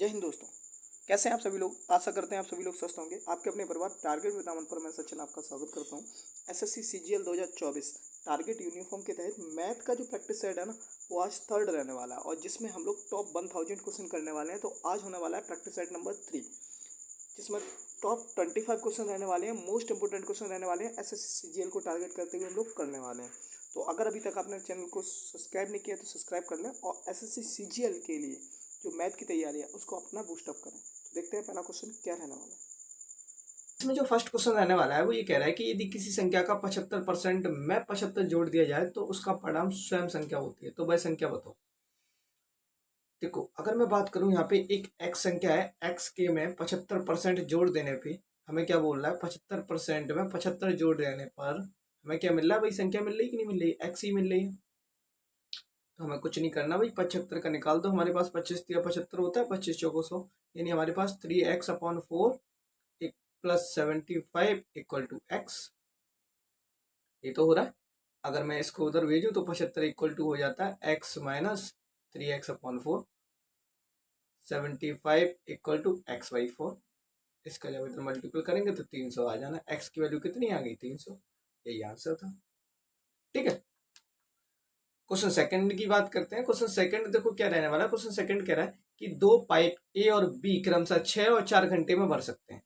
जय हिंद दोस्तों। कैसे हैं आप सभी लोग। आशा करते हैं आप सभी लोग स्वस्थ होंगे। आपके अपने परिवार टारगेट विद अमन पर मैं सचिन आपका स्वागत करता हूं। एसएससी सीजीएल 2024 टारगेट यूनिफॉर्म के तहत मैथ का जो प्रैक्टिस सेट है ना, वो आज थर्ड रहने वाला है और जिसमें हम लोग टॉप 1000 क्वेश्चन करने वाले हैं। तो आज होने वाला है प्रैक्टिस सेट नंबर 3, जिसमें टॉप 25 क्वेश्चन रहने वाले हैं। मोस्ट इंपोर्टेंट क्वेश्चन रहने वाले हैं। एसएससी सीजीएल को टारगेट करते हुए हम लोग करने वाले हैं। तो अगर अभी तक आपने चैनल को सब्सक्राइब नहीं किया तो सब्सक्राइब कर लें और एसएससी सीजीएल के लिए जो मैथ की तैयारी है उसको अपना बूस्टअप करें। तो देखते हैं पहला क्वेश्चन क्या रहने वाला है। इसमें जो फर्स्ट क्वेश्चन रहने वाला है वो ये कह रहा है कि यदि किसी संख्या का 75% में 75 जोड़ दिया जाए तो उसका परिणाम स्वयं संख्या होती है। तो वह संख्या बताओ। देखो, अगर मैं बात करूं, यहाँ पे एक x संख्या है, x के में 75% जोड़ देने पे हमें क्या बोल रहा है, 75% में 75 जोड़ देने पर हमें क्या मिल रहा है, भाई संख्या मिल रही कि नहीं मिल रही, x ही मिल रही है। तो हमें कुछ नहीं करना भाई, 75 का निकाल दो। हमारे पास 25 या 75 होता है, 25 चौको 100, यानी हमारे पास 3x/4 plus 75 equal to x। ये तो हो रहा है। अगर मैं इसको उधर भेजूं तो 75 इक्वल टू हो जाता है x minus 3x/4, 75 equal to x/4। इसका जब इधर मल्टीपल करेंगे तो 300 आ जाना। x की वैल्यू कितनी आ गई, 300। यही आंसर था। ठीक है, क्वेश्चन सेकंड की बात करते हैं। क्वेश्चन सेकंड देखो क्या रहने वाला है। क्वेश्चन सेकंड कह रहा है कि दो पाइप ए और बी क्रमशः 6 और 4 घंटे में भर सकते हैं।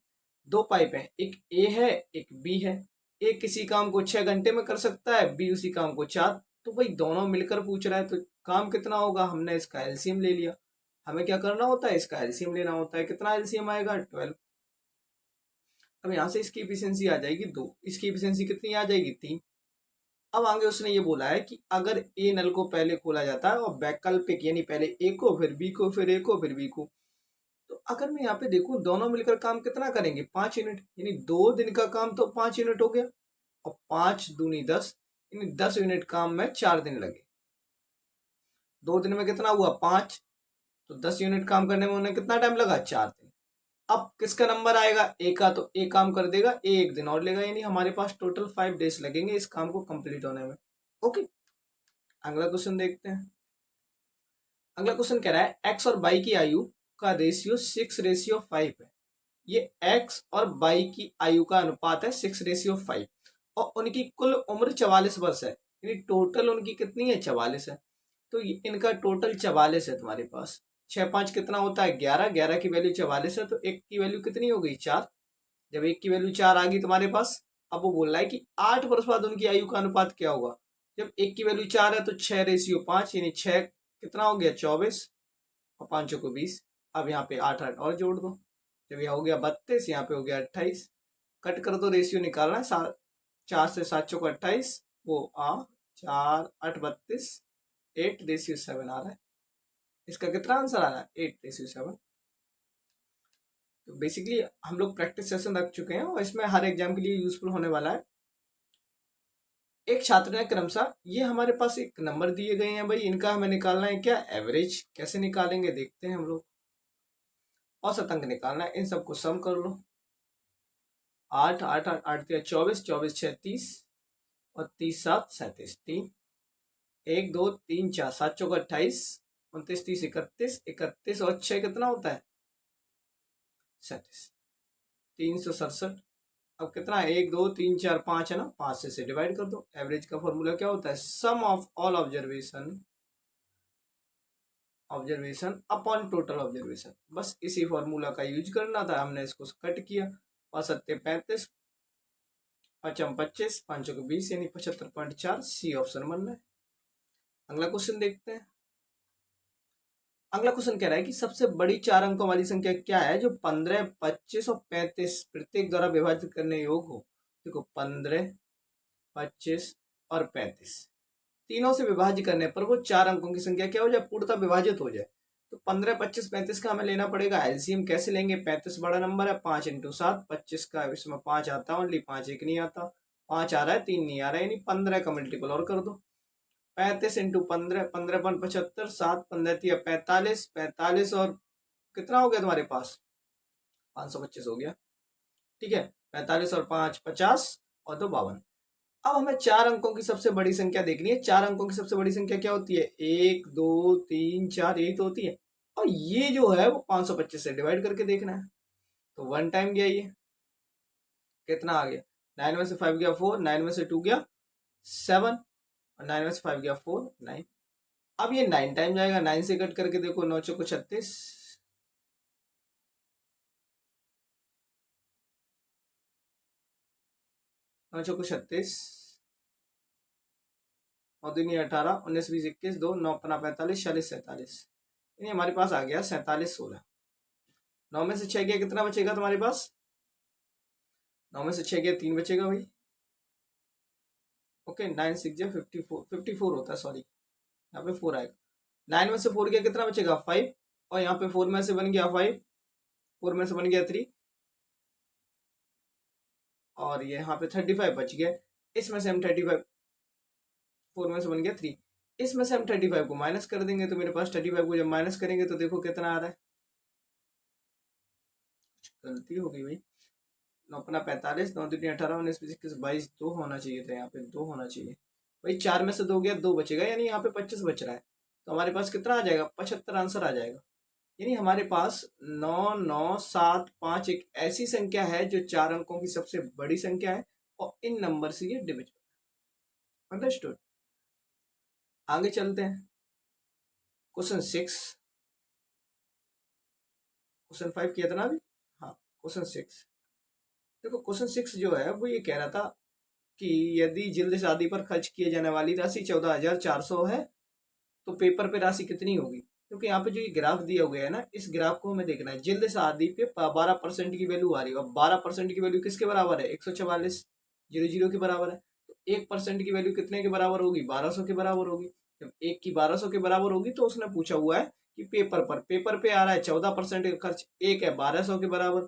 दो पाइप हैं, एक ए है एक बी है। ए किसी काम को 6 घंटे में कर सकता है, बी उसी काम को 4। तो भाई दोनों मिलकर पूछ रहा है तो काम कितना होगा, हमने इसका एलसीएम ले लिया। हमें क्या करना होता है, इसका एलसीएम लेना होता है। कितना एलसीएम आएगा, 12। अब यहाँ से इसकी एफिशिएंसी आ जाएगी 2, इसकी एफिशिएंसी कितनी आ जाएगी, 3। अब आगे उसने ये बोला है कि अगर ए नल को पहले खोला जाता है और वैकल्पिक यानी पहले ए को फिर बी को फिर ए को फिर बी को, तो अगर मैं यहाँ पे देखूं दोनों मिलकर काम कितना करेंगे, 5 यूनिट, यानी 2 दिन का काम तो 5 यूनिट हो गया। और 5 दूनी 10, यानी 10 यूनिट काम में 4 दिन लगे। 2 दिन में कितना हुआ, 5। तो 10 यूनिट काम करने में उन्हें कितना टाइम लगा, 4 दिन। अब किसका नंबर आएगा, ए का, तो ए काम कर देगा, ए एक दिन और लेगा, यानी हमारे पास टोटल 5 डेज लगेंगे इस काम को कंप्लीट होने में। ओके, अगला क्वेश्चन देखते हैं। अगला क्वेश्चन कह रहा है एक्स और वाई की आयु का रेशियो 6:5 है। ये एक्स और वाई की आयु का अनुपात है 6:5 और उनकी कुल उम्र 44 वर्ष है, यानी टोटल उनकी कितनी है, 44 है। तो इनका टोटल 44 है तुम्हारे पास। 6×5 कितना होता है, 11। 11 की वैल्यू 44 है, तो एक की वैल्यू कितनी हो गई, 4। जब एक की वैल्यू 4 आ गई तुम्हारे पास, अब वो बोल रहा है कि 8 वर्ष बाद उनकी आयु का अनुपात क्या होगा। जब एक की वैल्यू 4 है तो 6:5, यानी 6 कितना हो गया, 24 और 5 को 20। अब यहाँ पे 8 8 और जोड़ दो, जब यहाँ हो गया 32, यहाँ पे हो गया 28। कट कर दो, रेशियो निकालना है। 4 से 7 को 28, वो 4 8 32, 8:7 आ रहा है। इसका कितना आंसर आ रहा है, 8:7। तो बेसिकली हम लोग प्रैक्टिस सेशन रख चुके हैं और इसमें हर एग्जाम के लिए यूजफुल होने वाला है। एक छात्र ने क्रमशः, ये हमारे पास एक नंबर दिए गए हैं भाई, इनका हमें निकालना है क्या, एवरेज। कैसे निकालेंगे देखते हैं हम लोग। औसत अंक निकालना है, इन सबको सम कर लो। 8 8 8 8 24, 24 6 30 और 30 7 37, 3 1 2 3 4 7 चौक 28, 29 30 31, 31 और 6 कितना होता है, 37, 367। अब कितना है, 1 2 3 4 5 है ना, 5 से डिवाइड कर दो। एवरेज का फॉर्मूला क्या होता है, sum of all observation upon total observation. बस इसी फॉर्मूला का यूज करना था, हमने इसको कट किया। 5 35, 5 25, 5 20, यानी 75.4। सी ऑप्शन बनना है। अगला क्वेश्चन देखते हैं। अगला क्वेश्चन कह रहा है कि सबसे बड़ी 4 अंकों वाली संख्या क्या है जो 15, 25 और 35 प्रत्येक द्वारा विभाजित करने योग्य हो। देखो, 15, 25 और 35 तीनों से विभाजित करने पर वो 4 अंकों की संख्या क्या हो जाए, पूर्णतः विभाजित हो जाए। तो 15, 25, 35 का हमें लेना पड़ेगा एलसीएम। कैसे लेंगे, 35 बड़ा नंबर है, 5 × 7, 25 का इसमें 5 आता है ओनली, 5 एक नहीं आता, 5 आ रहा है 3 नहीं आ रहा है, यानी 15 का मल्टीपल और कर दो। 35 × 15, 15 × 75, 7 15 45, 45 और कितना हो गया तुम्हारे पास, 525 हो गया। ठीक है, 45 और 5 50 और 2 52। अब हमें 4 अंकों की सबसे बड़ी संख्या देखनी है। 4 अंकों की सबसे बड़ी संख्या क्या होती है, 1 2 3 4, यही तो होती है। और ये जो है वो 525 से डिवाइड करके देखना है। तो 1 टाइम गया, ये कितना आ गया, 9 में से 5 गया 4, 9 में से 2 गया 7, और 9 में से 5 गया 4, 9। अब ये 9 टाइम जाएगा, 9 से कट करके देखो, 9 चौको 36, 9 चौको 36, 9 दूनी 18, 19 20 21, 2 9 15 45 46 47, यानी हमारे पास आ गया 47 16। 9 में से 6 गया, कितना बचेगा तुम्हारे पास, 9 में से 6 गया 3 बचेगा भाई। ओके, 9 6 गया 54, 54 होता है, सॉरी यहाँ पे 4 आएगा। 9 में से 4 गया, कितना बचेगा 5, और यहाँ पे 4 में से बन गया 5, 4 में से बन गया 3, और ये यहाँ पे 35 बच गया। इसमें से हम 35, 4 में से बन गया 3, इसमें से हम 35 को माइनस कर देंगे, तो मेरे पास 35 को जब माइनस करेंगे तो देखो कितना आ रहा है, गलती हो गई भाई, 9 अपना 45, 9 दूनी 18, 19 20 21 22, 2 होना चाहिए था, यहाँ पे 2 होना चाहिए भाई। 4 में से 2 गया, 2 बचेगा, यानी यहाँ पे 25 बच रहा है। तो हमारे पास कितना आ जाएगा, 75 आंसर आ जाएगा। यानी हमारे पास 9 9 7 5 एक ऐसी संख्या है जो 4 अंकों की सबसे बड़ी संख्या है, और इन नंबर से ये डिविजिबल। अंडरस्टूड। आगे चलते हैं, क्वेश्चन 6, क्वेश्चन 5 किया था ना अभी, हाँ क्वेश्चन 6। देखो क्वेश्चन 6 जो है वो ये कह रहा था कि यदि जिल्द शादी पर खर्च किए जाने वाली राशि 14,400 है तो पेपर पे राशि कितनी होगी। क्योंकि यहाँ पे जो ये ग्राफ दिया हुआ है ना, इस ग्राफ को हमें देखना है। जिल्द शादी पे 12% की वैल्यू आ रही है, और 12% की वैल्यू किसके बराबर है, 144,00 के बराबर है। तो 1% की वैल्यू कितने के बराबर होगी, 1200 के बराबर होगी। जब एक की 1200 के बराबर होगी तो उसने पूछा हुआ है कि पेपर पे आ रहा है 14% का खर्च, एक है 1200 के बराबर,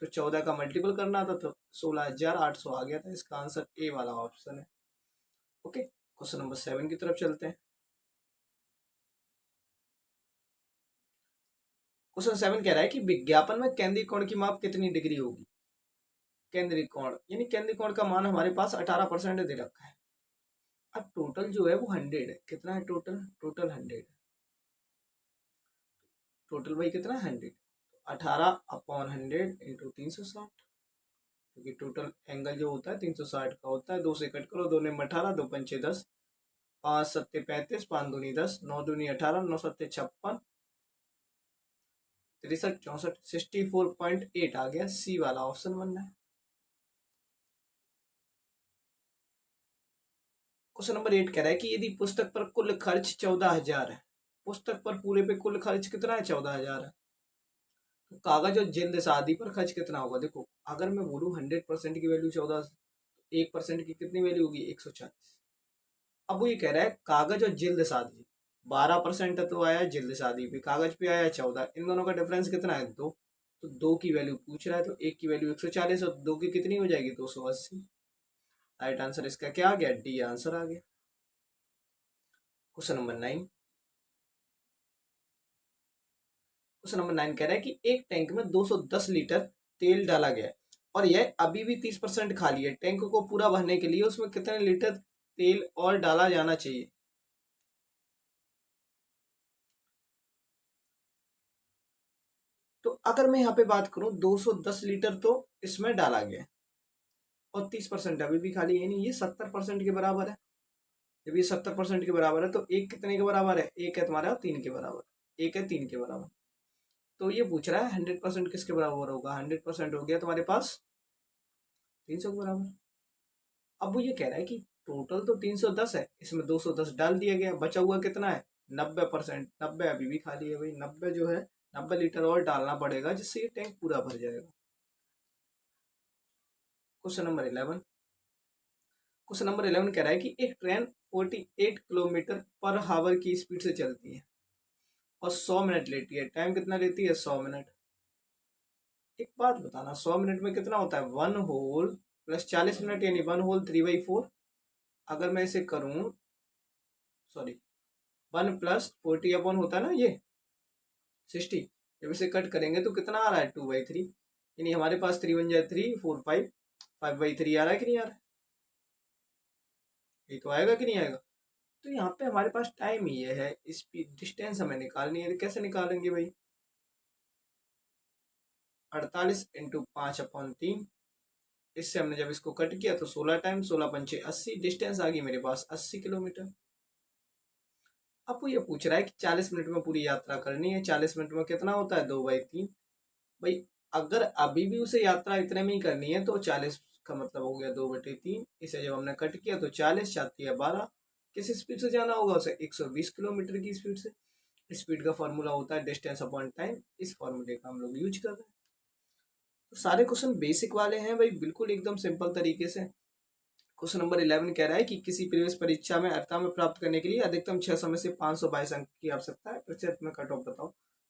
तो 14 का मल्टीपल करना था, तो 16,800 आ गया था। इसका आंसर ए वाला ऑप्शन है। ओके, क्वेश्चन नंबर 7 की तरफ चलते हैं। क्वेश्चन 7 कह रहा है कि विज्ञापन में केंद्रीय कोण की माप कितनी डिग्री होगी। केंद्रीय कोण यानी केंद्रीय कोण का मान हमारे पास 18% दे रखा है। अब टोटल जो है वो 100 है। कितना है टोटल, टोटल 100, टोटल भाई कितना 100, 18/100 इंटू 360, क्योंकि टोटल एंगल जो होता है 360 का होता है। 2 से कट करो, 2 ने 18, 2 पंचे 10, 5 सत्ते 35, 5 दूनी 10, 9 दूनी 18, 9 सत्ते 56, 63 64, 64.8 आ गया। सी वाला ऑप्शन बनना है। क्वेश्चन नंबर 8 कह रहा है कि यदि पुस्तक पर कुल खर्च 14,000 है, पुस्तक पर पूरे पे कुल खर्च कितना है, 14,000 है, तो कागज और जिल्द शादी पर खर्च कितना होगा। देखो अगर मैं बोलूँ 100% की वैल्यू 14, 1% की कितनी वैल्यू होगी, 140। अब वो ये कह रहा है कागज और जिल्द शादी, 12% तो आया जिल्द शादी पे, कागज पे आया 14, इन दोनों का डिफरेंस कितना है, 2। तो 2 की वैल्यू पूछ रहा है, तो एक की वैल्यू 140 और 2 की कितनी हो जाएगी, 280। राइट आंसर इसका क्या आ गया, डी आंसर आ गया। क्वेश्चन नंबर 9, क्वेश्चन नंबर 9 कह रहा है कि एक टैंक में 210 लीटर तेल डाला गया है और यह अभी भी 30% खाली है। टैंक को पूरा भरने के लिए उसमें कितने लीटर तेल और डाला जाना चाहिए। तो अगर मैं यहाँ पे बात करूं, 210 लीटर तो इसमें डाला गया है और 30% अभी भी खाली है, नहीं ये 70% के बराबर है। जब ये 70% के बराबर है तो एक कितने के बराबर है, एक है तुम्हारा 3 के बराबर, एक है 3 के बराबर। तो ये पूछ रहा है 100% किसके बराबर होगा, 100% हो गया तुम्हारे पास 300 के बराबर। अब वो ये कह रहा है कि टोटल तो 310 है, इसमें 210 डाल दिया गया, बचा हुआ कितना है 90%। 90 अभी भी खाली है भाई, 90 जो है 90 लीटर और डालना पड़ेगा जिससे ये टैंक पूरा भर जाएगा। क्वेश्चन नंबर 11, क्वेश्चन नंबर 11 कह रहा है कि एक ट्रेन 48 किलोमीटर पर हावर की स्पीड से चलती है और 100 मिनट लेती है। टाइम कितना लेती है, 100 मिनट। एक बात बताना, 100 मिनट में कितना होता है, 1 होल प्लस 40 मिनट, यानी 1 होल 3/4। अगर मैं इसे करूं, सॉरी 1 प्लस 40 अपॉन होता है ना ये 60, जब इसे कट करेंगे तो कितना आ रहा है, 2/3। यानी हमारे पास 3 बन जाए 3 4 5, 5/3 आ रहा है कि नहीं आ रहा है, ये तो आएगा कि नहीं आएगा। तो यहाँ पे हमारे पास टाइम ये है, स्पीड डिस्टेंस हमें निकालनी है। कैसे निकालेंगे भाई? 48 इंटू 5/3। इससे हमने जब इसको कट किया तो 16 टाइम 16×5 = 80। डिस्टेंस आ गई मेरे पास 80 किलोमीटर। अब वो ये पूछ रहा है कि 40 मिनट में पूरी यात्रा करनी है। 40 मिनट में कितना होता है? 2/3। भाई अगर अभी भी उसे यात्रा इतने में ही करनी है तो 40 का मतलब हो गया 2/3। इसे जब हमने कट किया तो 40 7 या 12। किस स्पीड से जाना होगा उसे? 120 किलोमीटर की स्पीड से। स्पीड का फॉर्मूला होता है डिस्टेंस अपॉन टाइम। इस फॉर्मूले का हम लोग यूज कर रहे हैं। तो सारे क्वेश्चन बेसिक वाले हैं भाई, बिल्कुल एकदम सिंपल तरीके से। क्वेश्चन नंबर 11 कह रहा है कि किसी प्रीवियस परीक्षा में अर्हता में प्राप्त करने के लिए अधिकतम 600 में से 522 अंक की आवश्यकता है। प्रतिशत में कट ऑफ बताओ।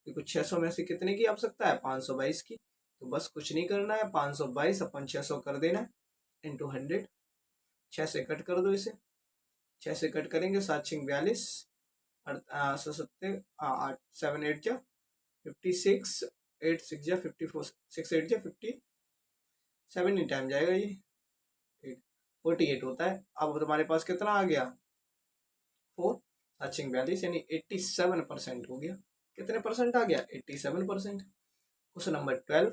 देखो 600 में से कितने की आवश्यकता है? 522 की। तो बस कुछ नहीं करना है, 522/600 कर देना है इंटू 100। 6 से कट कर दो इसे। 6 से कट करेंगे 7×6 = 42। 8 7 8 जा 56। 8 6 जा 54। 6 8 जा 57 ही टाइम जाएगा ये। 48 होता है। अब तुम्हारे पास कितना आ गया? 4 7×42 यानी 87% हो गया। कितने परसेंट आ गया? 87%। Question number 12।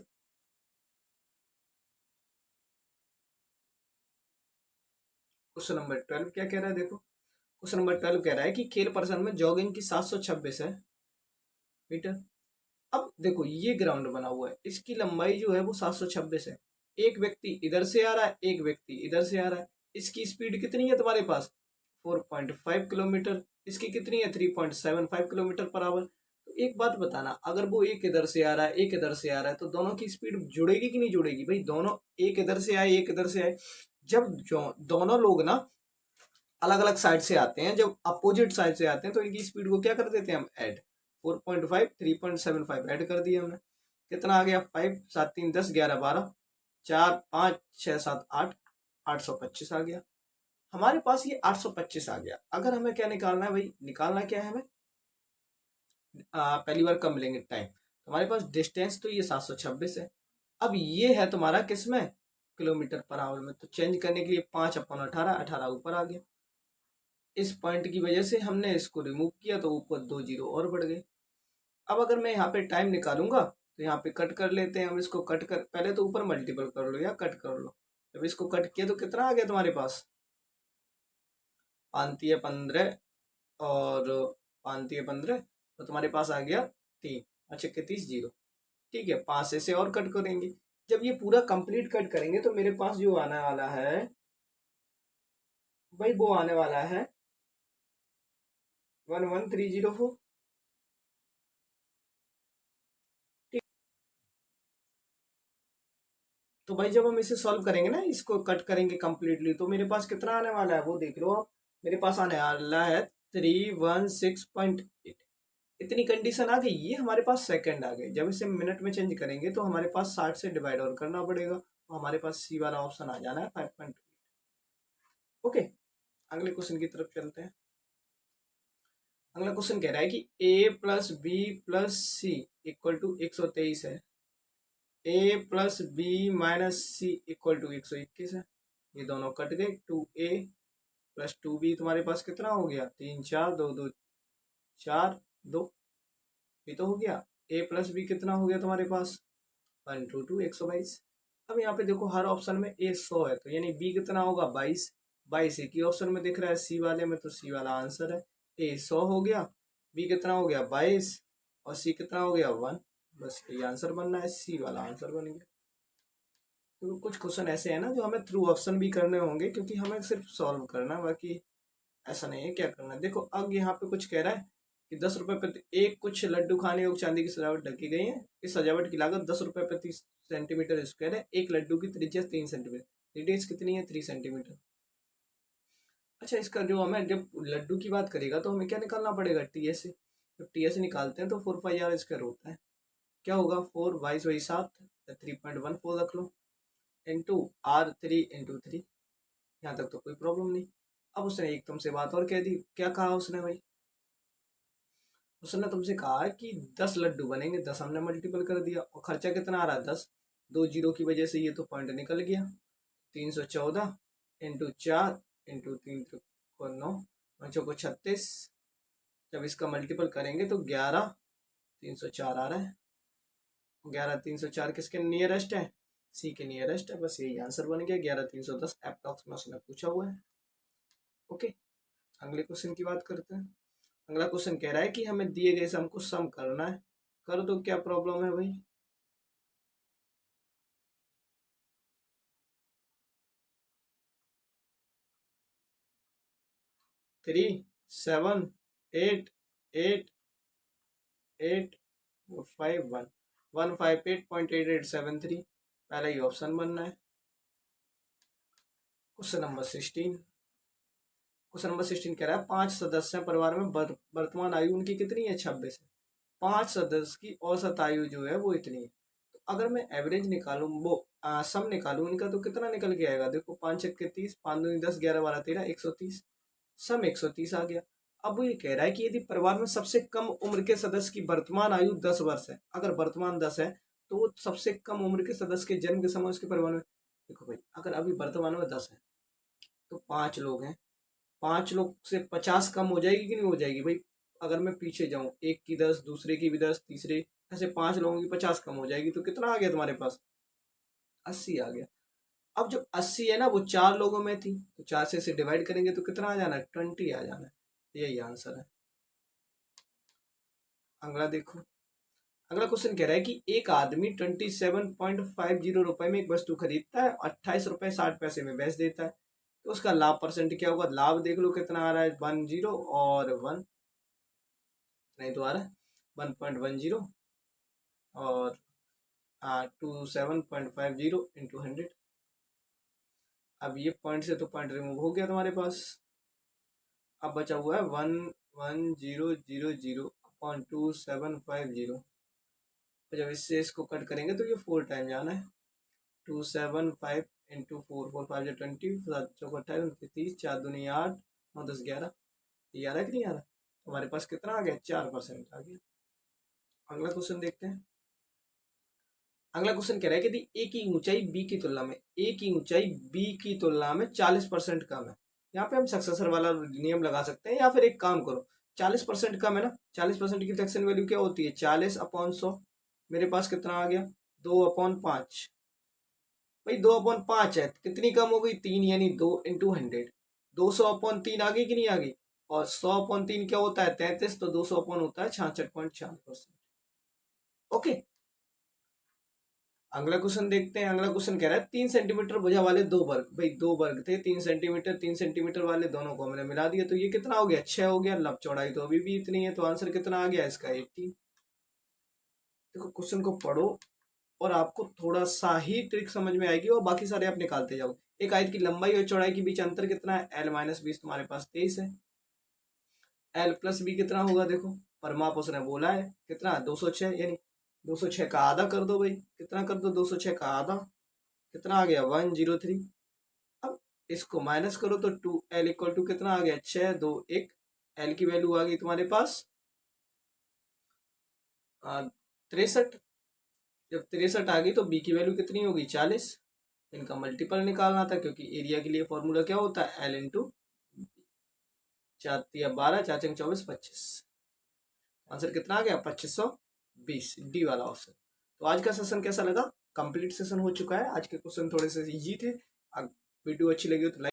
क्वेश्चन नंबर 12 क्या कह रहा है? देखो क्वेश्चन नंबर 12 कह रहा है कि खेल प्रदर्शन में जॉगिंग की 726 है मीटर। अब देखो ये ग्राउंड बना हुआ है, इसकी लंबाई जो है वो 726 है। एक व्यक्ति इधर से आ रहा है, एक व्यक्ति इधर से आ रहा है। इसकी स्पीड कितनी है तुम्हारे पास? 4.5 किलोमीटर। इसकी कितनी है? 3.75 किलोमीटर पर आवर। तो एक बात बताना, अगर वो एक इधर से आ रहा है, एक इधर से आ रहा है, तो दोनों की स्पीड जुड़ेगी कि नहीं जुड़ेगी? भाई दोनों, एक इधर से आए, एक इधर से आए, जब जो दोनों लोग ना अलग अलग साइड से आते हैं, जब अपोजिट साइड से आते हैं, तो इनकी स्पीड को क्या कर देते हैं हम? ऐड। 4.5 3.75 ऐड कर दिया हमने। कितना आ गया? 5 7 3 10 11 12 4 5 6 7 8 825 आ गया। हमारे पास ये 825 आ गया। अगर हमें क्या निकालना है भाई? निकालना क्या है हमें? पहली बार कब मिलेंगे टाइम? हमारे पास डिस्टेंस तो ये 726 है। अब ये है तुम्हारा किस में? किलोमीटर पर आवर में। तो चेंज करने के लिए 5/18 18 ऊपर आ गया। इस पॉइंट की वजह से हमने इसको रिमूव किया तो ऊपर 2 जीरो और बढ़ गए। अब अगर मैं यहाँ पे टाइम निकालूंगा तो यहाँ पे कट कर लेते हैं हम इसको। कट कर पहले तो ऊपर मल्टीपल कर लो या कट कर लो। जब इसको कट किया तो कितना आ गया तुम्हारे पास? 5×15 और 5×15 तो तुम्हारे पास आ गया 3। अच्छा 31 जीरो। ठीक है, 5 से और कट करेंगे। जब ये पूरा कंप्लीट कट करेंगे तो मेरे पास जो आने वाला है भाई, वो आने वाला है 11304। तो भाई जब हम इसे सॉल्व करेंगे ना, इसको कट करेंगे कंप्लीटली, तो मेरे पास कितना आने वाला है वो देख लो आप। मेरे पास आने वाला है 316.8। इतनी कंडीशन आ गई। ये हमारे पास सेकंड आ गए। जब इसे मिनट में चेंज करेंगे तो हमारे पास 60 से डिवाइड और करना पड़ेगा, तो हमारे पास सी वाला ऑप्शन आ जाना है 5.2। ओके, अगले क्वेश्चन की तरफ चलते हैं। अगला क्वेश्चन कह रहा है कि a plus b plus c equal to 123 है। a plus b minus c equal to 121 है। ये दोनों कट गए। 2a प्लस 2b तुम्हारे पास कितना हो गया? 3 4 2 2 4 2। ये तो हो गया। a प्लस बी कितना हो गया तुम्हारे पास? 122 122। अब यहाँ पे देखो हर ऑप्शन में a 100 है, तो यानी b कितना होगा? 22। 22 एक ही ऑप्शन में दिख रहा है सी वाले में, तो सी वाला आंसर है। a 100 हो गया, b कितना हो गया? 22 और c कितना हो गया? 1। बस ये आंसर बनना है, सी वाला आंसर बन गया। तो कुछ क्वेश्चन ऐसे हैं ना जो हमें थ्रू ऑप्शन भी करने होंगे, क्योंकि हमें सिर्फ सॉल्व करना है, बाकी ऐसा नहीं है क्या करना है। देखो अब यहाँ पे कुछ कह रहा है कि 10 रुपए प्रति एक कुछ लड्डू खाने योग्य चांदी की सजावट ढकी गई है। इस सजावट की लागत 10 रुपए प्रति सेंटीमीटर स्क्वायर है। एक लड्डू की त्रिज्या 3 सेंटीमीटर। रेडियस कितनी है? 3 सेंटीमीटर। अच्छा, इसका जो हमें जब लड्डू की बात करेगा तो हमें क्या निकालना पड़ेगा? टीएस से। जब टीएस से निकालते हैं तो 4 πr² होता है। क्या होगा? 4 22 वही 7 3.14 रख लो इंटू R3 × 3। यहाँ तक तो कोई प्रॉब्लम नहीं। अब उसने एक तुमसे बात और कह दी। क्या कहा उसने भाई? उसने तुमसे कहा है कि 10 लड्डू बनेंगे। 10 हमने मल्टीपल कर दिया और खर्चा कितना आ रहा है? 10। 2 जीरो की वजह से ये तो पॉइंट निकल गया। 314 इंटू 4 इंटू 3 9 बच्चों को 36, जब इसका मल्टीपल करेंगे तो 11 304 आ रहा है। 11 304 किसके नियरेस्ट है? सी के नियरेस्ट है। बस यही आंसर बन गया, 11 310 एप्रोक्स में उसने पूछा हुआ है। ओके, अगले क्वेश्चन की बात करते हैं। अगला क्वेश्चन कह रहा है कि हमें दिए गए सम को सम करना है। कर दो, क्या प्रॉब्लम है भाई? 3 7 8 8 8 5 1 158.8873, पहला ही ऑप्शन बनना है। क्वेश्चन नंबर 16, क्वेश्चन नंबर 16 कह रहा है 5 सदस्य परिवार में वर्तमान आयु उनकी कितनी है? 26 है। 5 सदस्य की औसत आयु जो है वो इतनी है। तो अगर मैं एवरेज निकालूं, वो सम निकालूं इनका, तो कितना निकल के आएगा? देखो, 5 छक्के 30, 5 दूनी 10, 11 12 13, 130। सम 130 आ गया। अब वो ये कह रहा है कि यदि परिवार में सबसे कम उम्र के सदस्य की वर्तमान आयु 10 वर्ष है, अगर वर्तमान 10 है तो वो सबसे कम उम्र के सदस्य के जन्म के समय उसके परिवार में, देखो भाई, अगर अभी वर्तमान में 10 है तो 5 लोग हैं, 5 लोग से 50 कम हो जाएगी कि नहीं हो जाएगी भाई? अगर मैं पीछे जाऊं, एक की 10, दूसरे की भी 10, तीसरे, ऐसे 5 लोगों की 50 कम हो जाएगी, तो कितना आ गया तुम्हारे पास? 80 आ गया। अब जो 80 है ना, वो 4 लोगों में थी, तो 4 से इसे डिवाइड करेंगे तो कितना आ जाना है? 20 आ जाना है। यही आंसर है। अगला देखो, अगला क्वेश्चन कह रहा है कि एक आदमी 27.50 रुपए में एक वस्तु खरीदता है, 28 रुपए 60 पैसे में बेच देता है, तो उसका लाभ परसेंट क्या होगा? लाभ देख लो कितना आ रहा है, 10 और 1 नहीं तो आ रहा है 1.10 और 27.50 × 100। अब ये पॉइंट से तो पॉइंट रिमूव हो गया तुम्हारे पास। अब बचा हुआ है 11000/2750। तो जब इससे इसको कट करेंगे तो ये 4 टाइम जाना है। 275 × 4, 4 5 20, 7 चौक 28, 30, 4 दूनी 8, 9 10 11। ये आ रहा है कि नहीं आ रहा? हमारे पास कितना आ गया? 4% आ गया। अगला क्वेश्चन देखते हैं। अगला क्वेश्चन कह रहा है कि यदि ए की ऊंचाई बी की तुलना में, ए की ऊंचाई बी की तुलना में 40% कम है, यहाँ पे हम सक्सेसर वाला नियम लगा सकते हैं, या फिर एक काम करो, 40% कम है ना, 40% की फ्रैक्शन वैल्यू क्या होती है? 40/100। मेरे पास कितना आ गया? 2/5। भाई 2/5 है, कितनी कम हो गई? 3, यानी 2 × 100। 200/3 आ गई कि नहीं आ गई? और 100/3 क्या होता है? 33। तो 200 होता है 66.4%। ओके, अगला क्वेश्चन देखते हैं। अगला क्वेश्चन कह रहा है 3 सेंटीमीटर भुजा वाले दो वर्ग, भाई 2 वर्ग थे, 3 सेंटीमीटर वाले, दोनों को हमने मिला दिया, तो ये कितना हो गया? 6 हो गया। लब चौड़ाई तो अभी भी इतनी है, तो आंसर कितना आ गया इसका? 80। देखो, क्वेश्चन को पढ़ो और आपको थोड़ा सा ही ट्रिक समझ में आएगी, और बाकी सारे आप निकालते जाओ। एक आयत की लंबाई और चौड़ाई के बीच अंतर कितना है? L-20। तुम्हारे पास 23 है। L+B कितना होगा? देखो, परमाप उसने बोला है कितना? 206, यानी 206 का आधा कर दो भाई। कितना कर दो? 206 का आधा। कितना आ गया? 103। अब इसको माइनस करो तो 2L = कितना आ गया? 6 2 1। L की वैल्यू आ गई तुम्हारे पास 63। जब 63 आ गई तो B की वैल्यू कितनी होगी? 40। इनका मल्टीपल निकालना था, क्योंकि एरिया के लिए फॉर्मूला क्या होता है? L × 4 × 12, 4 × 24 25। आंसर कितना आ गया? 2520, डी वाला ऑप्शन। तो आज का सेशन कैसा लगा? कंप्लीट सेशन हो चुका है। आज के क्वेश्चन थोड़े से इजी थे। वीडियो अच्छी लगी हो तो